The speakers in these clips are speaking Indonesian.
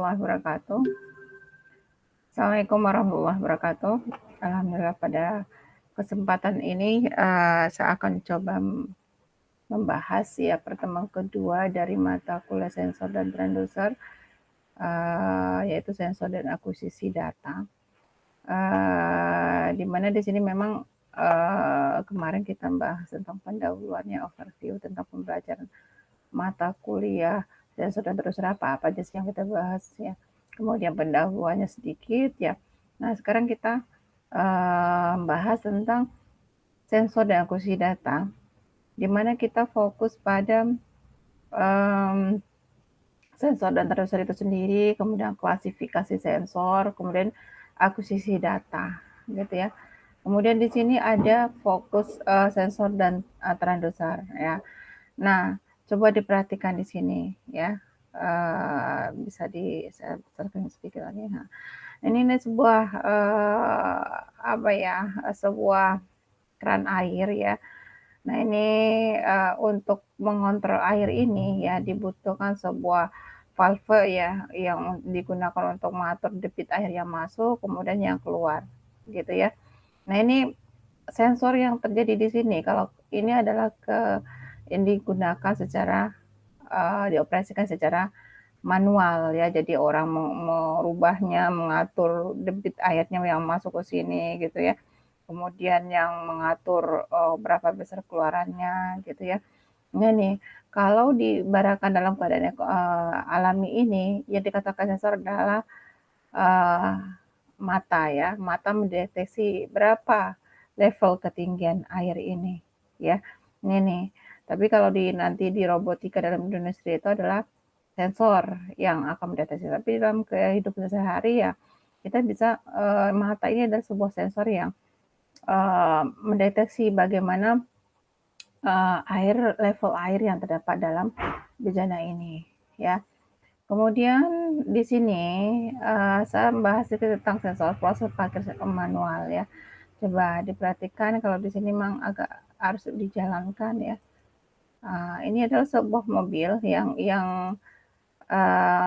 warahmatullahi wabarakatuh. Assalamualaikum warahmatullahi wabarakatuh. Alhamdulillah pada kesempatan ini saya akan coba membahas ya pertemuan kedua dari mata kuliah sensor dan transducer, yaitu sensor dan akuisisi data. Di mana di sini memang kemarin kita bahas tentang pendahuluannya, overview tentang pembelajaran mata kuliah sensor dan transducer apa aja sih yang kita bahas ya. Kemudian pendahuluannya sedikit ya. Nah sekarang kita bahas tentang sensor dan akuisisi data, di mana kita fokus pada sensor dan transducer itu sendiri, kemudian klasifikasi sensor, kemudian akuisisi data, gitu ya. Kemudian di sini ada fokus sensor dan transducer ya. Nah, coba diperhatikan di sini ya. Bisa saya besarkan sedikit lagi. Nah, ini sebuah sebuah keran air ya. Nah, ini untuk mengontrol air ini ya dibutuhkan sebuah valve ya yang digunakan untuk mengatur debit air yang masuk kemudian yang keluar gitu ya. Nah, ini sensor yang terjadi di sini kalau ini adalah yang digunakan secara dioperasikan secara manual ya. Jadi orang merubahnya, mengatur debit airnya yang masuk ke sini gitu ya. Kemudian yang mengatur berapa besar keluarannya gitu ya. Nah nih, kalau diibaratkan dalam keadaan alami ini, yang dikatakan sensor adalah mata ya. Mata mendeteksi berapa level ketinggian air ini ya. Ini nih. Tapi kalau nanti di robotika dalam industri itu adalah sensor yang akan mendeteksi. Tapi dalam kehidupan sehari ya kita bisa mata ini adalah sebuah sensor yang mendeteksi bagaimana level air yang terdapat dalam bejana ini ya. Kemudian di sini saya membahas sedikit tentang sensor proses parkir manual ya. Coba diperhatikan kalau di sini memang agak harus dijalankan ya. Ini adalah sebuah mobil yang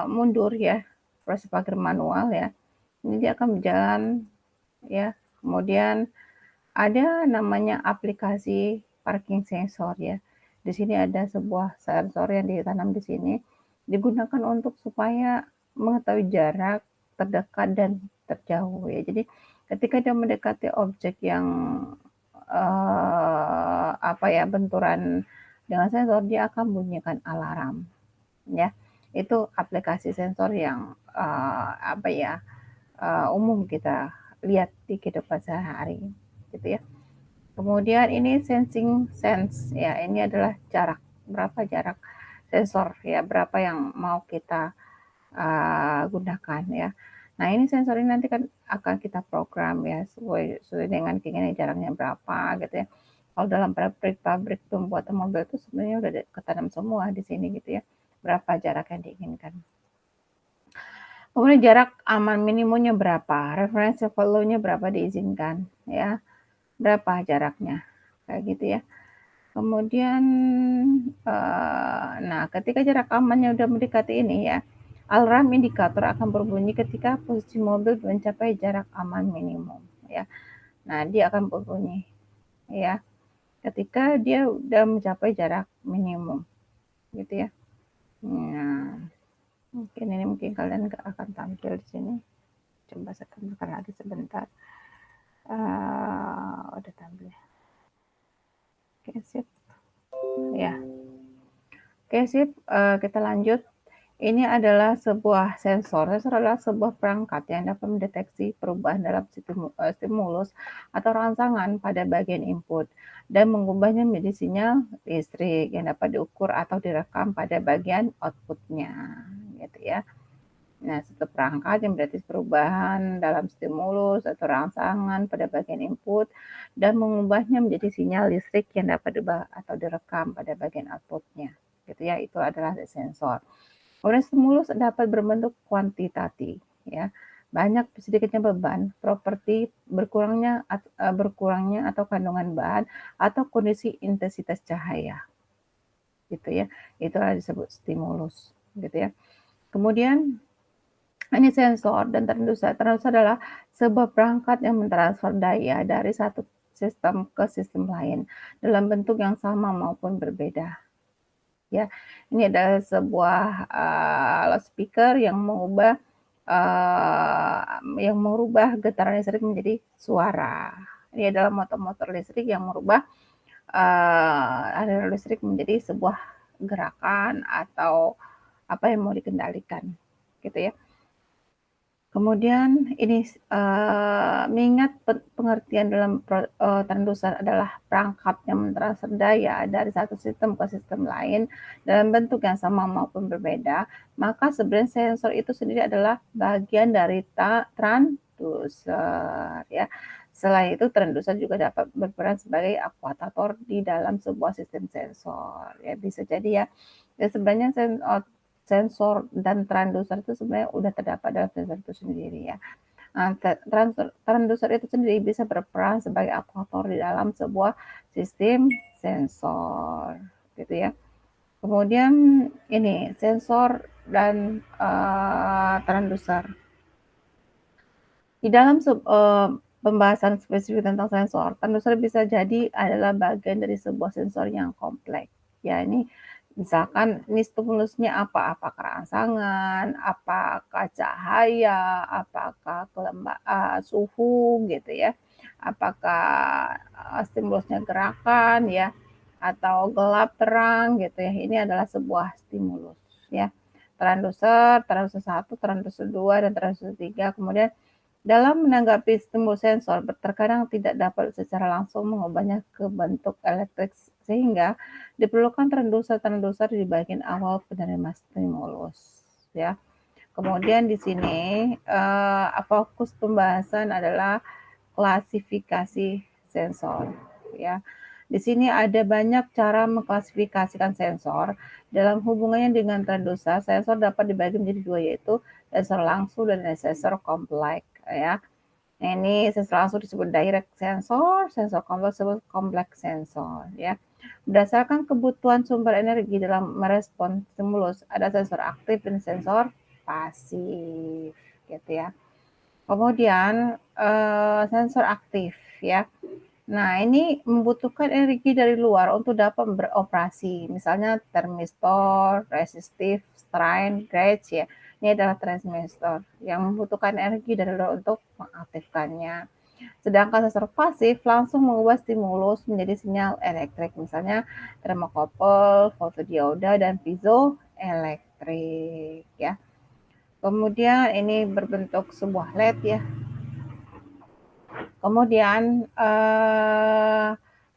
mundur ya, proses parkir manual ya. Ini dia akan berjalan ya. Kemudian ada namanya aplikasi parking sensor ya. Di sini ada sebuah sensor yang ditanam di sini, digunakan untuk supaya mengetahui jarak terdekat dan terjauh ya. Jadi ketika dia mendekati objek yang benturan dengan sensor, dia akan bunyikan alarm ya. Itu aplikasi sensor yang umum kita lihat di kehidupan sehari gitu ya. Kemudian ini sensing sense ya, ini adalah jarak, berapa jarak sensor ya, berapa yang mau kita gunakan ya. Nah, ini sensor ini nanti kan akan kita program ya sesuai dengan keinginan jaraknya berapa gitu ya. Kalau dalam pabrik pembuatan mobil itu sebenarnya udah ketanam semua di sini gitu ya, berapa jarak yang diinginkan. Kemudian jarak aman minimumnya berapa, referensi value-nya berapa diizinkan ya, berapa jaraknya, kayak gitu ya. Kemudian, nah ketika jarak amannya udah mendekati ini ya, alarm indikator akan berbunyi ketika posisi mobil mencapai jarak aman minimum ya. Nah, dia akan berbunyi ya, ketika dia udah mencapai jarak minimum gitu ya. Nah, mungkin kalian nggak akan tampil di sini. Coba saya tampilkan lagi sebentar. Udah tampil ya. Oke, sip. Ya. Oke, sip. Kita lanjut. Ini adalah sebuah sensor. Sensor adalah sebuah perangkat yang dapat mendeteksi perubahan dalam stimulus atau rangsangan pada bagian input dan mengubahnya menjadi sinyal listrik yang dapat diukur atau direkam pada bagian outputnya, gitu ya. Nah, satu perangkat yang mendeteksi perubahan dalam stimulus atau rangsangan pada bagian input dan mengubahnya menjadi sinyal listrik yang dapat diubah atau direkam pada bagian outputnya, gitu ya. Itu adalah sensor. Kemudian stimulus dapat berbentuk kuantitatif ya. Banyak sedikitnya beban, properti berkurangnya atau kandungan bahan atau kondisi intensitas cahaya. Gitu ya. Itulah disebut stimulus gitu ya. Kemudian Ini sensor dan transducer. Transducer adalah sebuah perangkat yang mentransfer daya dari satu sistem ke sistem lain dalam bentuk yang sama maupun berbeda. Ya, ini adalah sebuah loudspeaker yang merubah getaran listrik menjadi suara. Ini adalah motor-motor listrik yang merubah aliran listrik menjadi sebuah gerakan atau apa yang mau dikendalikan, gitu ya. Kemudian ini mengingat pengertian dalam transducer adalah perangkat yang mentransfer daya dari satu sistem ke sistem lain dalam bentuk yang sama maupun berbeda, maka sebenarnya sensor itu sendiri adalah bagian dari transducer ya. Selain itu, transducer juga dapat berperan sebagai akuator di dalam sebuah sistem sensor. Ya, bisa jadi ya. Ya sebenarnya sensor dan transducer itu sebenarnya udah terdapat dalam sensor itu sendiri ya. Nah, transducer itu sendiri bisa berperan sebagai akuator di dalam sebuah sistem sensor, gitu ya. Kemudian ini sensor dan transducer. Di dalam pembahasan spesifik tentang sensor, transducer bisa jadi adalah bagian dari sebuah sensor yang kompleks. Ya, ini misalkan ini stimulusnya apa? Apakah rangsangan, apakah cahaya, apakah suhu gitu ya, apakah stimulusnya gerakan ya, atau gelap terang gitu ya. Ini adalah sebuah stimulus ya. Transducer, transducer 1, transducer 2, dan transducer 3. Kemudian dalam menanggapi stimulus sensor, terkadang tidak dapat secara langsung mengubahnya ke bentuk elektrik sehingga diperlukan transducer di bagian awal penerima stimulus ya. Kemudian di sini fokus pembahasan adalah klasifikasi sensor ya. Di sini ada banyak cara mengklasifikasikan sensor. Dalam hubungannya dengan transducer, sensor dapat dibagi menjadi dua, yaitu sensor langsung dan sensor kompleks ya. Nah, ini sensor langsung disebut direct sensor, sensor kompleks disebut complex sensor ya. Berdasarkan kebutuhan sumber energi dalam merespon stimulus, ada sensor aktif dan sensor pasif gitu ya. Kemudian sensor aktif ya. Nah, ini membutuhkan energi dari luar untuk dapat beroperasi. Misalnya termistor, resistif, strain, gauge ya. Ini adalah transistor yang membutuhkan energi dari luar untuk mengaktifkannya. Sedangkan sensor pasif langsung mengubah stimulus menjadi sinyal elektrik. Misalnya termokouple, fotodioda, dan piezoelektrik ya. Kemudian ini berbentuk sebuah LED ya. Kemudian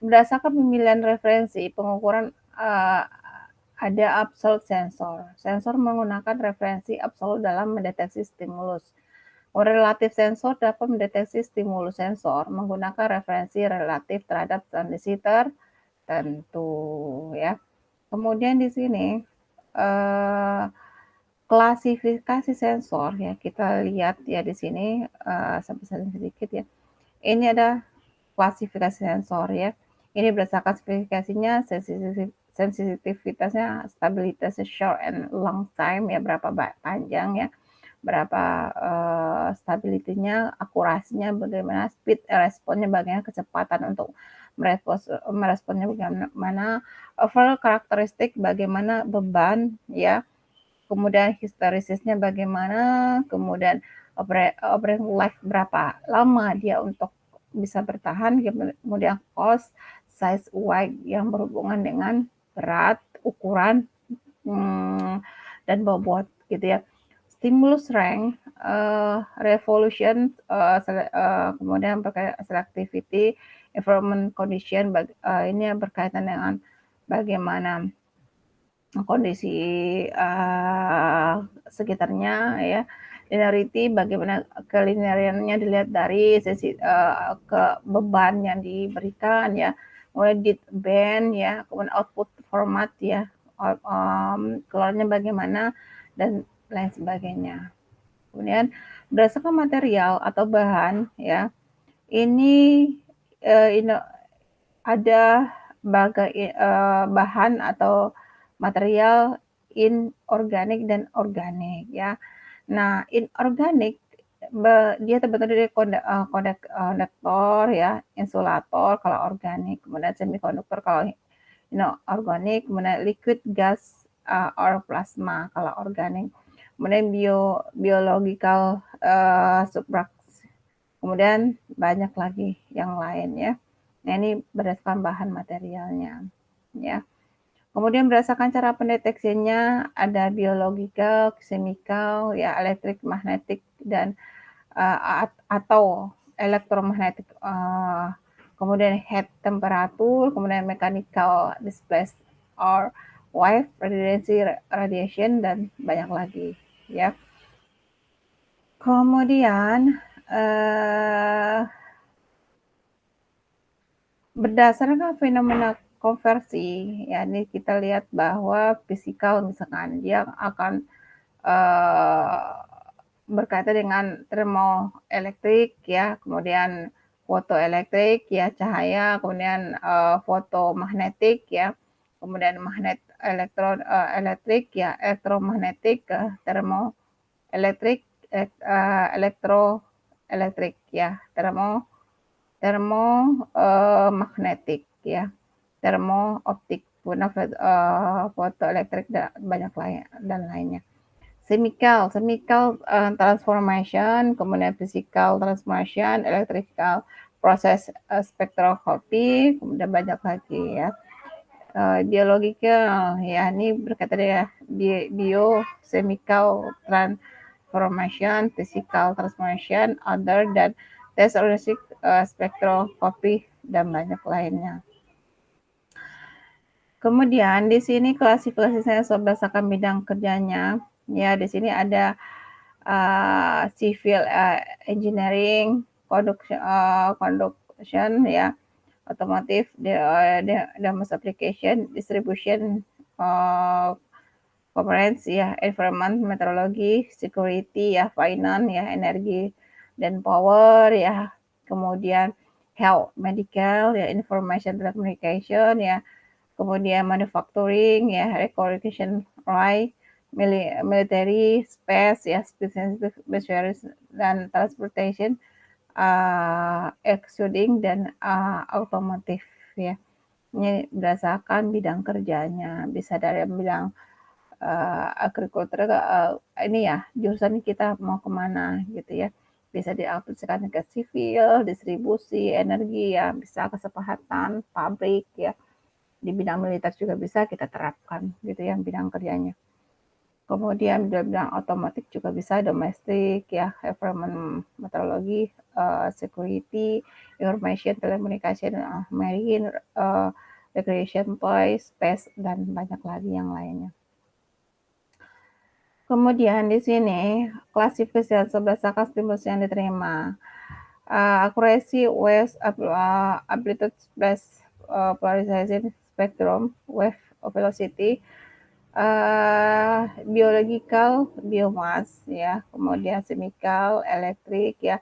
berdasarkan pemilihan referensi pengukuran ada absolute sensor. Sensor menggunakan referensi absolut dalam mendeteksi stimulus. Relatif sensor dapat mendeteksi stimulus sensor menggunakan referensi relatif terhadap kondisi tertentu ya. Kemudian di sini klasifikasi sensor ya, kita lihat ya di sini sampai sedikit ya. Ini ada klasifikasi sensor ya. Ini berdasarkan spesifikasinya, sensitivitasnya, stabilitasnya short and long time ya, berapa panjang ya, berapa stability-nya, akurasinya, bagaimana speed responnya, bagaimana kecepatan untuk meresponnya, bagaimana overall karakteristik, bagaimana beban ya, kemudian histerisisnya bagaimana, kemudian operating life berapa lama dia untuk bisa bertahan, kemudian cost, size, weight yang berhubungan dengan berat, ukuran, dan bobot gitu ya. Stimulus range, revolution, kemudian selectivity, environment condition, ini berkaitan dengan bagaimana kondisi sekitarnya ya. Linearity, bagaimana kelineariannya dilihat dari sisi ke beban yang diberikan ya, kemudian dead band ya, kemudian output format ya, keluarnya bagaimana dan lain sebagainya. Kemudian berdasarkan material atau bahan ya, ini ada bahan atau material inorganik dan organik ya. Nah, inorganik dia terbentuk dari konduktor ya, insulator kalau organik, kemudian semikonduktor kalau inorganik, kemudian liquid gas or plasma kalau organik, kemudian biological substance, kemudian banyak lagi yang lain ya. Nah, ini berdasarkan bahan materialnya ya. Kemudian berdasarkan cara pendeteksinya ada biological, chemical, ya elektrik, magnetik, dan atau elektromagnetik. Kemudian heat temperatur, kemudian mechanical displace or wave radiation, dan banyak lagi ya. Kemudian berdasarkan fenomena konversi, ya ini kita lihat bahwa fisikal misalkan dia akan berkaitan dengan termoelektrik ya, kemudian fotoelektrik ya, cahaya, kemudian fotomagnetik ya, kemudian elektrik ya, elektromagnetik, termoelektrik, elektroelektrik ya, termomagnetik ya, termooptik, fotoelektrik, dan banyak lain dan lainnya. Chemical transformation, kemudian physical transformation, electrical proses spektroskopi, kemudian banyak lagi ya. Biological ya, ini berkaitan ya biochemical transformation, physical transformation, other, dan test spektroskopi, dan banyak lainnya. Kemudian di sini klasifikasi sensor berdasarkan bidang kerjanya. Ya, di sini ada civil engineering, conduction ya, otomotif, demonstration application, distribution, commerce ya, environment, meteorologi, security ya, finance ya, energi dan power ya, kemudian health, medical ya, information telecommunication ya, kemudian manufacturing ya, recreation, right, military, space ya, space, dan transportation, excluding, dan automotive ya. Ini berdasarkan bidang kerjanya, bisa dari bidang agriculture, ini ya jurusan kita mau kemana gitu ya. Bisa diaplikasikan ke sivil, distribusi, energi ya, bisa kesepakatan, pabrik ya. Di bidang militer juga bisa kita terapkan gitu ya bidang kerjanya. Kemudian bidang otomotif juga bisa, domestik ya, environment, meteorologi, security, information, telecommunication, marine, recreation, toys, space, dan banyak lagi yang lainnya. Kemudian di sini klasifikasi berdasarkan stimulus yang diterima. Accuracy, wave, amplitude, space, polarization, spectrum, wave velocity, biological, biomass ya, kemudian chemical, elektrik ya,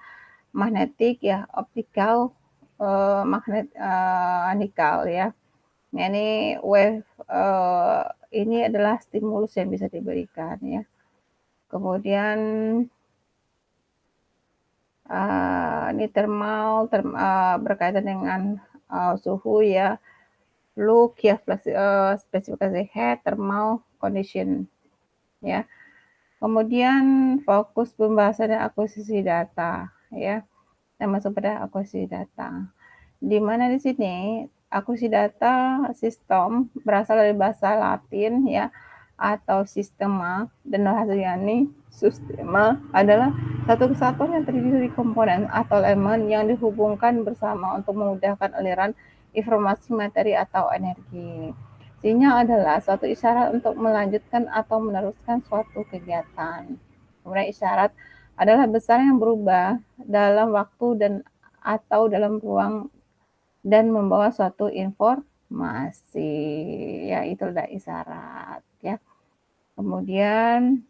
magnetik ya, optical, nikal ya. Nah, ini wave ini adalah stimulus yang bisa diberikan ya. Kemudian ini thermal, berkaitan dengan suhu ya, look ya, spesifikasi head, thermal condition ya. Kemudian fokus pembahasan dan akuisisi data ya, masuk pada akuisisi data. Di mana di sini akuisisi data sistem berasal dari bahasa Latin ya, atau sistema, dan hasilnya ini sistema adalah satu kesatuan yang terdiri dari komponen atau elemen yang dihubungkan bersama untuk memudahkan aliran informasi, materi, atau energi. Sinyal adalah suatu isyarat untuk melanjutkan atau meneruskan suatu kegiatan. Kemudian isyarat adalah besar yang berubah dalam waktu dan atau dalam ruang dan membawa suatu informasi. Ya, itu adalah isyarat ya. Kemudian,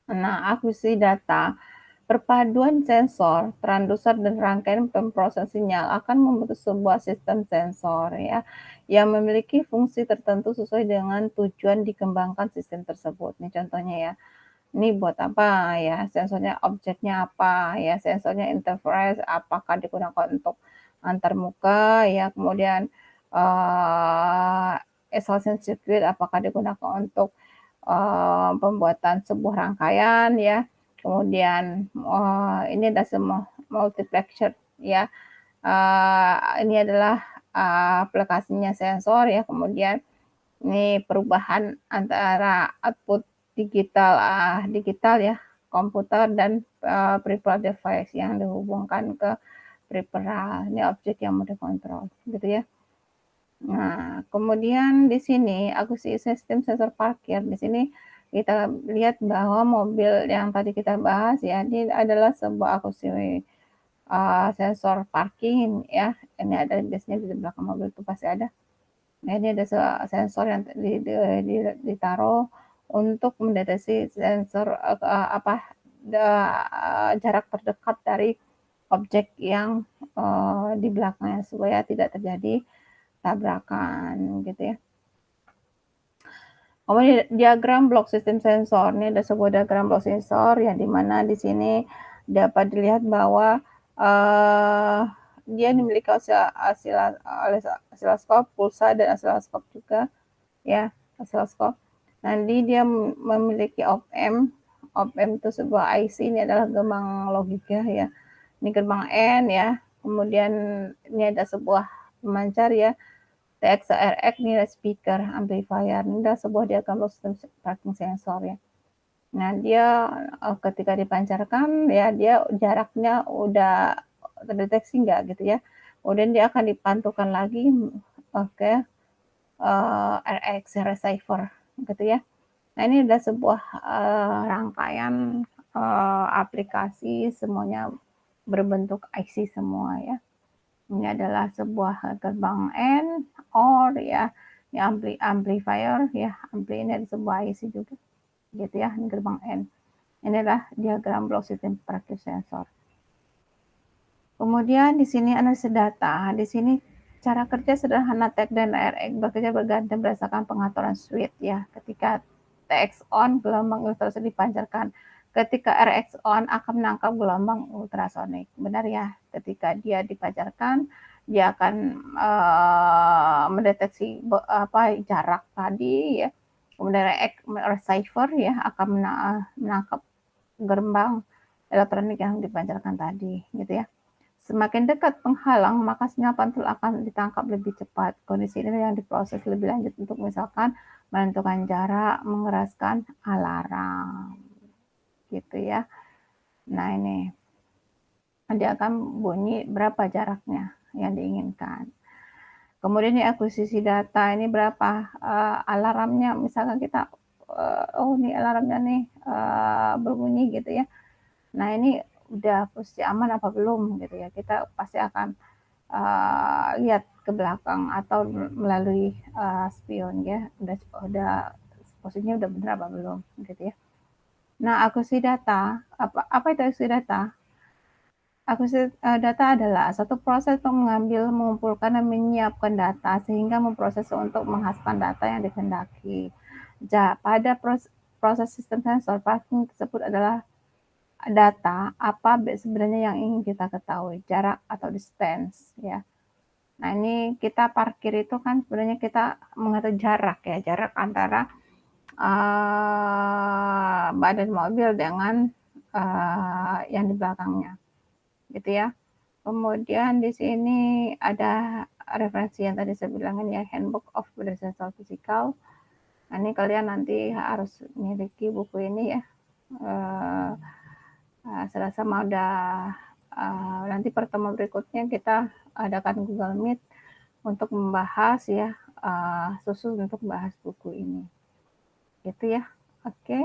akuisisi data. Perpaduan sensor, transducer, dan rangkaian pemproses sinyal akan membentuk sebuah sistem sensor ya, yang memiliki fungsi tertentu sesuai dengan tujuan dikembangkan sistem tersebut. Ini contohnya ya. ini buat apa ya, sensornya objeknya apa ya, sensornya interface apakah digunakan untuk antar muka ya, kemudian isolation circuit apakah digunakan untuk pembuatan sebuah rangkaian ya, kemudian ini ada semua multiplexer ya, ini adalah aplikasinya sensor ya, kemudian ini perubahan antara output digital ya, komputer dan peripheral device yang dihubungkan ke peripheral. Ini objek yang mau dikontrol, gitu ya. Nah, kemudian di sini akuisisi sistem sensor parkir. Di sini kita lihat bahwa mobil yang tadi kita bahas ya, ini adalah sebuah akuisisi sensor parking ya. Ini ada biasanya di belakang mobil itu pasti ada. Nah, ini ada sensor yang ditaruh untuk mendeteksi sensor jarak terdekat dari objek yang di belakangnya supaya tidak terjadi tabrakan gitu ya. Kemudian diagram blok sistem sensor. Ini ada sebuah diagram blok sensor yang dimana di sini dapat dilihat bahwa dia memiliki osiloskop, pulsa dan osiloskop juga ya, osiloskop. Nanti dia memiliki op-amp. Op-amp itu sebuah IC, ini adalah gerbang logika ya. Ini gerbang N ya. Kemudian ini ada sebuah pemancar ya. TX RX ini ada speaker, amplifier. Ini adalah sebuah diagram sistem parking sensor ya. Nah, dia ketika dipancarkan ya dia jaraknya udah terdeteksi enggak gitu ya. Kemudian dia akan dipantulkan lagi ke RX receiver gitu ya. Nah, ini adalah sebuah rangkaian aplikasi semuanya berbentuk IC semua ya. Ini adalah sebuah gerbang N, OR ya, ini amplifier ya, ampli ini ada sebuah IC juga gitu ya, ini gerbang N. Ini adalah diagram blok sistem parkir sensor. Kemudian di sini analisis data. Di sini cara kerja sederhana TX dan RX bekerja bergantian berdasarkan pengaturan switch ya. Ketika TX on, gelombang ultrasonic dipancarkan. Ketika RX on akan menangkap gelombang ultrasonik. Benar ya, ketika dia dipancarkan, dia akan mendeteksi jarak tadi ya. Kemudian receiver ya akan menangkap gelombang elektronik yang dipancarkan tadi, gitu ya. Semakin dekat penghalang, maka sinyal pantul akan ditangkap lebih cepat. Kondisi ini yang diproses lebih lanjut untuk misalkan menentukan jarak, mengeraskan alarm. Gitu ya. Nah, ini dia akan bunyi berapa jaraknya yang diinginkan. Kemudian ini akuisisi data, ini berapa alarmnya, misalkan kita oh ini alarmnya nih berbunyi gitu ya. Nah, ini udah posisi aman apa belum gitu ya, kita pasti akan lihat ke belakang atau melalui spion ya, udah posisinya udah benar apa belum gitu ya. Nah, akuisisi data, apa itu akuisisi data? Akuisisi data adalah satu proses untuk mengambil, mengumpulkan, dan menyiapkan data sehingga memproses untuk menghasilkan data yang dikehendaki. Pada proses sistem sensor parking tersebut adalah data apa sebenarnya yang ingin kita ketahui, jarak atau distance ya. Nah, ini kita parkir itu kan sebenarnya kita mengatur jarak ya, jarak antara badan mobil dengan yang di belakangnya, gitu ya. Kemudian di sini ada referensi yang tadi saya bilangin ya, Handbook of Sensor Physical. Nah, ini kalian nanti harus memiliki buku ini ya. Saya rasa mau nanti pertemuan berikutnya kita adakan Google Meet untuk membahas ya, khusus untuk bahas buku ini. Gitu ya. Oke,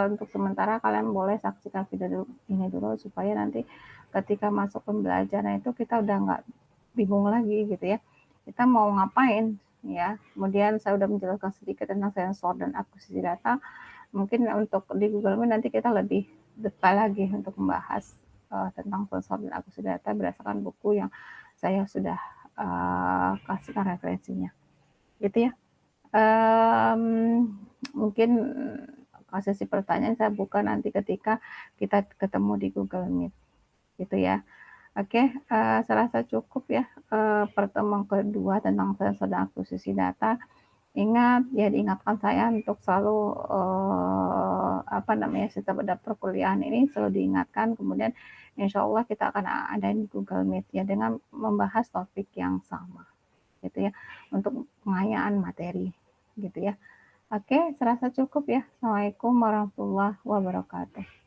untuk sementara kalian boleh saksikan video ini dulu supaya nanti ketika masuk pembelajaran itu kita udah nggak bingung lagi gitu ya. Kita mau ngapain ya. Kemudian saya udah menjelaskan sedikit tentang sensor dan akuisisi data. Mungkin untuk di Google Meet nanti kita lebih detail lagi untuk membahas tentang sensor dan akuisisi data berdasarkan buku yang saya sudah kasihkan referensinya. Gitu ya. Mungkin sesi pertanyaan saya buka nanti ketika kita ketemu di Google Meet, gitu ya. Oke, saya rasa cukup ya, pertemuan kedua tentang sensor dan akuisisi data. Ingat, ya diingatkan saya untuk selalu, setiap ada perkuliahan ini selalu diingatkan, kemudian insya Allah kita akan adain Google Meet ya dengan membahas topik yang sama, gitu ya, untuk pengayaan materi, gitu ya. Oke, saya rasa cukup ya. Assalamualaikum warahmatullahi wabarakatuh.